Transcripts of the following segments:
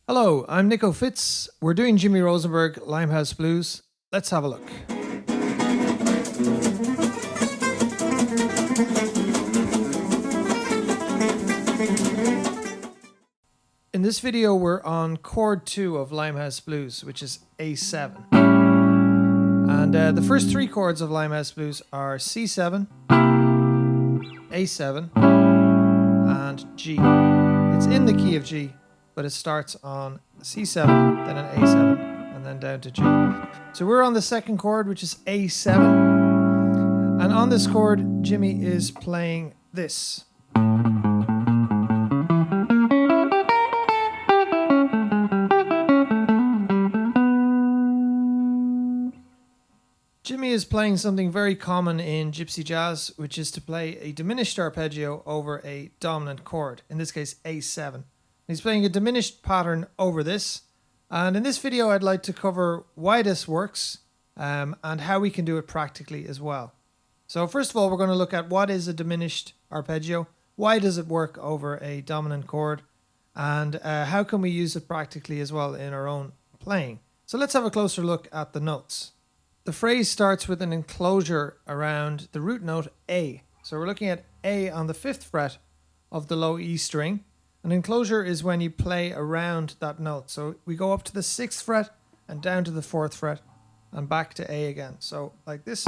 Hello, I'm Nico Fitz. We're doing Jimmy Rosenberg, Limehouse Blues. Let's have a look. In this video, we're on chord 2 of Limehouse Blues, which is A7. And the first three chords of Limehouse Blues are C7, A7, and G. It's in the key of G, but it starts on C7, then an A7, and then down to G. So we're on the second chord, which is A7. And on this chord, Jimmy is playing this. Jimmy is playing something very common in gypsy jazz, which is to play a diminished arpeggio over a dominant chord, in this case A7. He's playing a diminished pattern over this, and in this video I'd like to cover why this works and how we can do it practically as well. So first of all, we're going to look at what is a diminished arpeggio, why does it work over a dominant chord, and how can we use it practically as well in our own playing. So let's have a closer look at the notes. The phrase starts with an enclosure around the root note A. So we're looking at A on the 5th fret of the low E string. An enclosure is when you play around that note. So we go up to the 6th fret and down to the 4th fret and back to A again. So like this.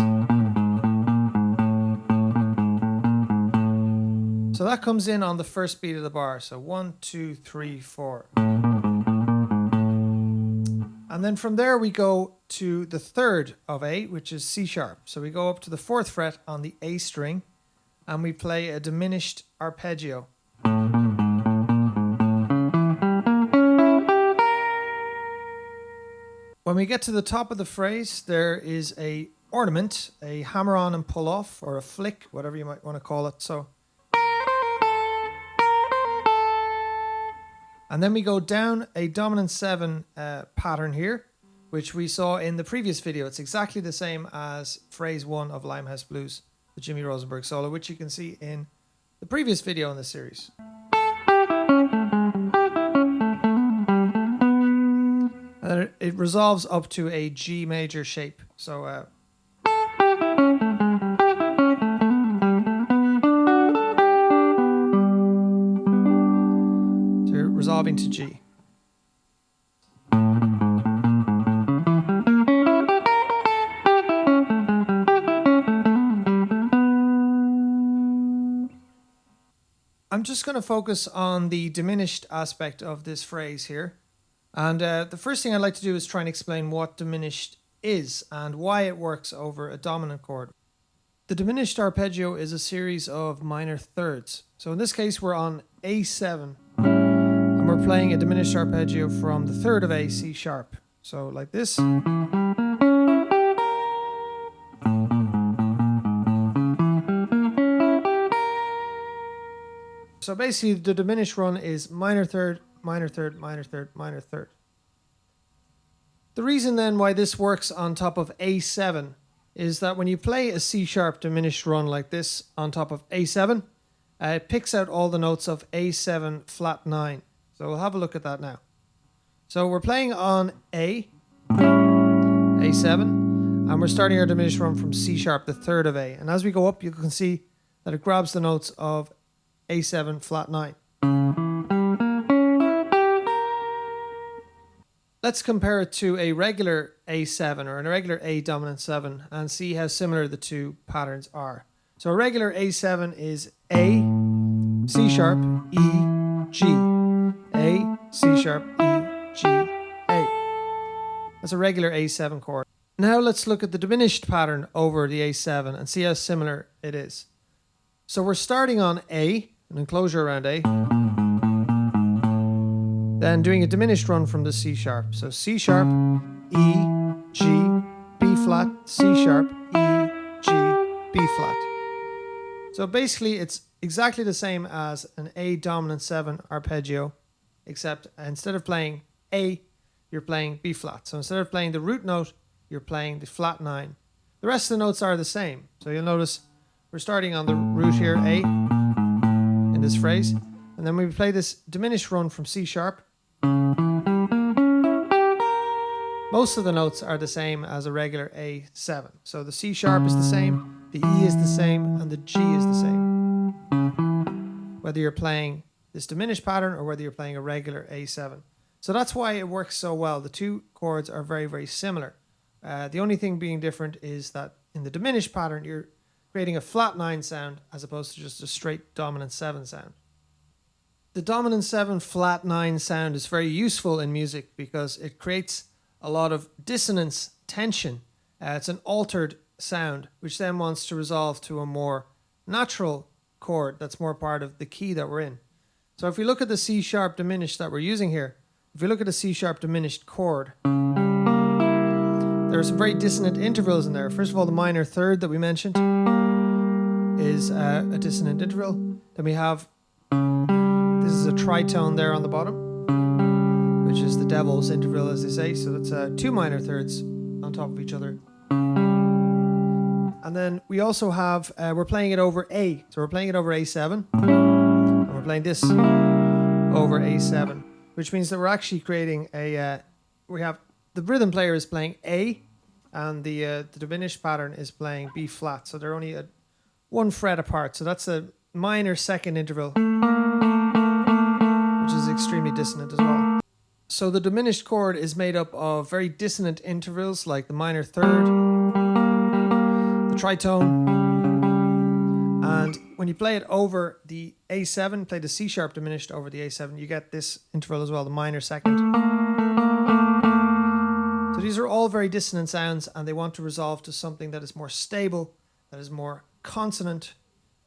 So that comes in on the first beat of the bar. So 1, 2, 3, 4. And then from there we go to the 3rd of A, which is C sharp. So we go up to the 4th fret on the A string and we play a diminished arpeggio. When we get to the top of the phrase, there is a ornament, a hammer on and pull off, or a flick, whatever you might want to call it. So, and then we go down a dominant 7 pattern here, which we saw in the previous video. It's exactly the same as phrase 1 of Limehouse Blues, the Jimmy Rosenberg solo, which you can see in the previous video in the series. And then it resolves up to a G major shape. So resolving to G. I'm just going to focus on the diminished aspect of this phrase here. And the first thing I'd like to do is try and explain what diminished is and why it works over a dominant chord. The diminished arpeggio is a series of minor thirds. So in this case, we're on A7. And we're playing a diminished arpeggio from the 3rd of A, C sharp. So like this. So basically the diminished run is minor third, minor third, minor third, minor third. The reason then why this works on top of A7 is that when you play a C sharp diminished run like this on top of A7, it picks out all the notes of A7 flat 9. So we'll have a look at that now. So we're playing on A, A7, and we're starting our diminished run from C sharp, the 3rd of A. And as we go up, you can see that it grabs the notes of A7 flat 9. Let's compare it to a regular A7 or a regular A dominant 7 and see how similar the two patterns are. So a regular A7 is A, C sharp, E, G. A, C sharp, E, G, A. That's a regular A7 chord. Now let's look at the diminished pattern over the A7 and see how similar it is. So we're starting on A, an enclosure around A, then doing a diminished run from the C sharp. So C sharp, E, G, B flat, C sharp, E, G, B flat. So basically it's exactly the same as an A dominant 7 arpeggio, except instead of playing A, you're playing B flat. So instead of playing the root note, you're playing the flat 9. The rest of the notes are the same. So you'll notice we're starting on the root here, A, in this phrase. And then we play this diminished run from C sharp. And Most of the notes are the same as a regular A7. So the C sharp is the same, the E is the same, and the G is the same. Whether you're playing this diminished pattern or whether you're playing a regular A7. So that's why it works so well. The two chords are very, very similar. The only thing being different is that in the diminished pattern, you're creating a flat 9 sound as opposed to just a straight dominant 7 sound. The dominant 7 flat 9 sound is very useful in music because it creates a lot of dissonance, tension. It's an altered sound, which then wants to resolve to a more natural chord that's more part of the key that we're in. So if we look at the C sharp diminished that we're using here, if we look at a C sharp diminished chord, there are some very dissonant intervals in there. First of all, the minor third that we mentioned is a dissonant interval. Then we have, this is a tritone there on the bottom, which is the devil's interval, as they say. So that's two minor thirds on top of each other. And then we also have, we're playing it over A. So we're playing it over A7. And we're playing this over A7, which means that we're actually creating a, we have, the rhythm player is playing A, and the diminished pattern is playing B flat. So they're only one fret apart. So that's a minor second interval, which is extremely dissonant as well. So the diminished chord is made up of very dissonant intervals like the minor third, the tritone, and when you play it over the A7, play the C sharp diminished over the A7, you get this interval as well, the minor second. So these are all very dissonant sounds, and they want to resolve to something that is more stable, that is more consonant,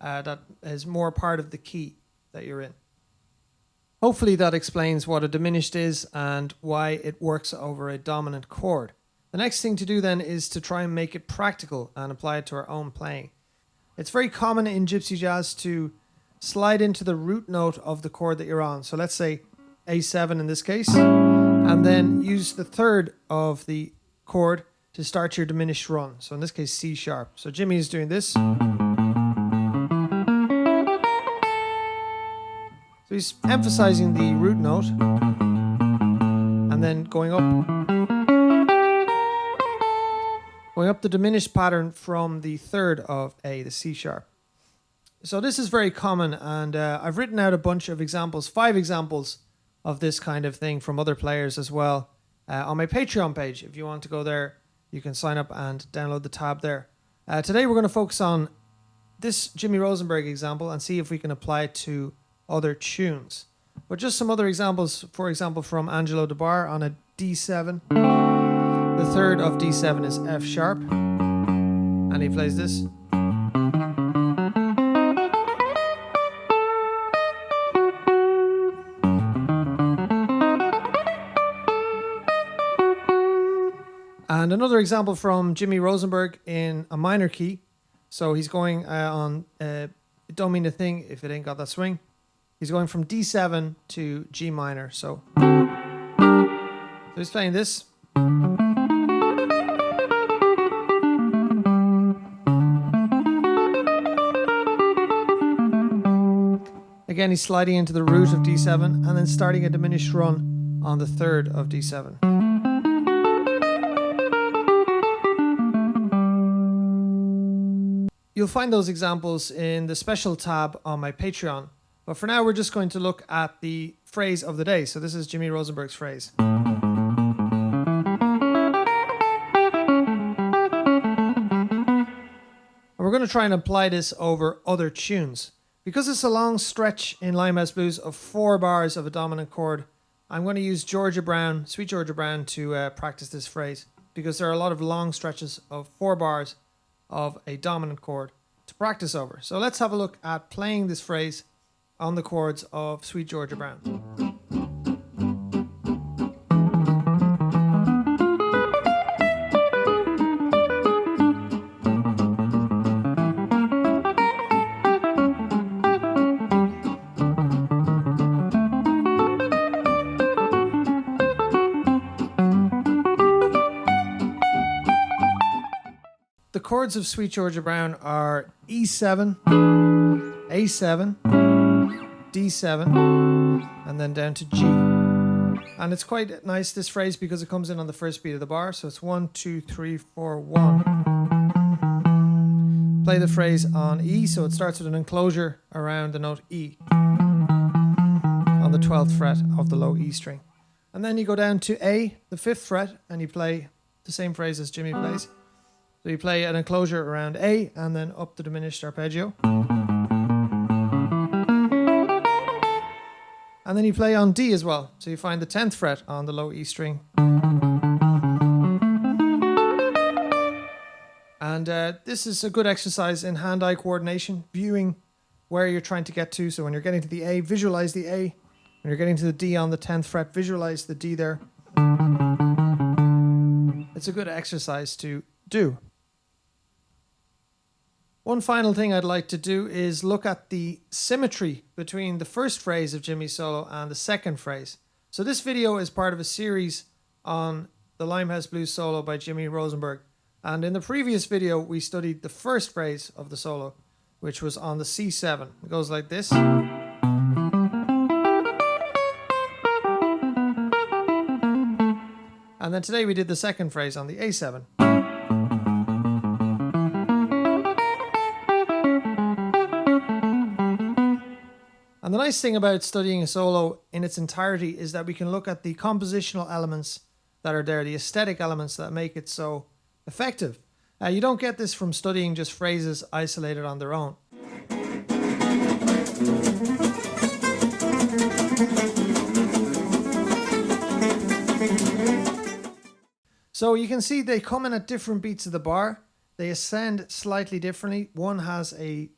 that is more part of the key that you're in. Hopefully that explains what a diminished is and why it works over a dominant chord. The next thing to do then is to try and make it practical and apply it to our own playing. It's very common in gypsy jazz to slide into the root note of the chord that you're on. So let's say A7 in this case, and then use the third of the chord to start your diminished run. So in this case, C sharp. So Jimmy is doing this. So he's emphasizing the root note and then going up the diminished pattern from the third of A, the C sharp. So this is very common, and I've written out a bunch of examples, 5 examples of this kind of thing from other players as well on my Patreon page. If you want to go there, you can sign up and download the tab there. Today we're going to focus on this Jimmy Rosenberg example and see if we can apply it to other tunes. But just some other examples, for example, from Angelo DeBar on a D7. The third of D7 is F sharp, and he plays this. And another example from Jimmy Rosenberg in a minor key. So he's going on, it don't mean a thing if it ain't got that swing. He's going from D7 to G minor. So he's playing this. Again, he's sliding into the root of D7 and then starting a diminished run on the third of D7. You'll find those examples in the special tab on my Patreon. But for now, we're just going to look at the phrase of the day. So this is Jimmy Rosenberg's phrase. And we're going to try and apply this over other tunes. Because it's a long stretch in Limehouse Blues of 4 bars of a dominant chord, I'm going to use Georgia Brown, Sweet Georgia Brown, to practice this phrase. Because there are a lot of long stretches of 4 bars of a dominant chord to practice over. So let's have a look at playing this phrase on the chords of Sweet Georgia Brown. The chords of Sweet Georgia Brown are E7, A7, D7, and then down to G. And it's quite nice, this phrase, because it comes in on the first beat of the bar. So it's 1, 2, 3, 4, 1. Play the phrase on E, so it starts with an enclosure around the note E on the 12th fret of the low E string. And then you go down to A, the 5th fret, and you play the same phrase as Jimmy plays. So you play an enclosure around A and then up the diminished arpeggio. And then you play on D as well. So you find the 10th fret on the low E string. And this is a good exercise in hand-eye coordination, viewing where you're trying to get to. So when you're getting to the A, visualize the A. When you're getting to the D on the 10th fret, visualize the D there. It's a good exercise to do. One final thing I'd like to do is look at the symmetry between the first phrase of Jimmy's solo and the second phrase. So this video is part of a series on the Limehouse Blues solo by Jimmy Rosenberg. And in the previous video, we studied the first phrase of the solo, which was on the C7. It goes like this. And then today we did the second phrase on the A7. And the nice thing about studying a solo in its entirety is that we can look at the compositional elements that are there, the aesthetic elements that make it so effective. You don't get this from studying just phrases isolated on their own. So you can see they come in at different beats of the bar. They ascend slightly differently. One has a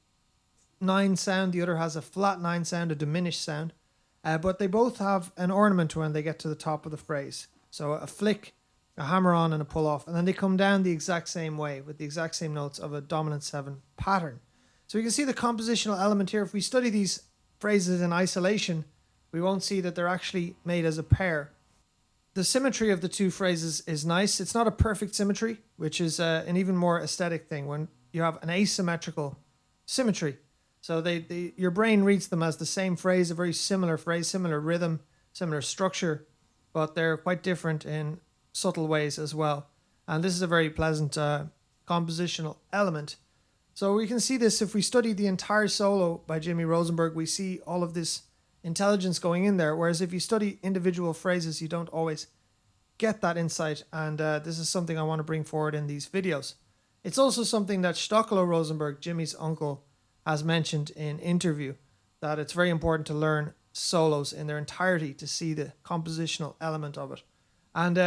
9 sound, the other has a flat 9 sound, a diminished sound. But they both have an ornament when they get to the top of the phrase. So a flick, a hammer on, and a pull off. And then they come down the exact same way with the exact same notes of a dominant 7 pattern. So you can see the compositional element here. If we study these phrases in isolation, we won't see that they're actually made as a pair. The symmetry of the two phrases is nice. It's not a perfect symmetry, which is an even more aesthetic thing when you have an asymmetrical symmetry. So your brain reads them as the same phrase, a very similar phrase, similar rhythm, similar structure, but they're quite different in subtle ways as well. And this is a very pleasant compositional element. So we can see this if we study the entire solo by Jimmy Rosenberg, we see all of this intelligence going in there, whereas if you study individual phrases, you don't always get that insight, and this is something I want to bring forward in these videos. It's also something that Stockolo Rosenberg, Jimmy's uncle, has mentioned in interview, that it's very important to learn solos in their entirety to see the compositional element of it. And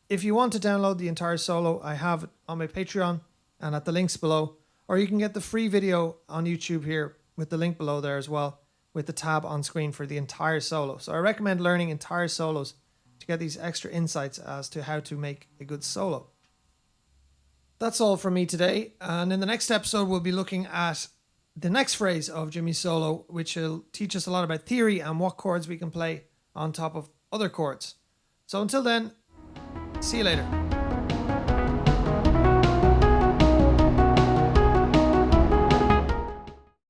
if you want to download the entire solo, I have it on my Patreon and at the links below, or you can get the free video on YouTube here with the link below there as well, with the tab on screen for the entire solo. So I recommend learning entire solos to get these extra insights as to how to make a good solo. That's all from me today, and in the next episode we'll be looking at the next phrase of Jimmy's solo, which will teach us a lot about theory and what chords we can play on top of other chords. So until then, see you later.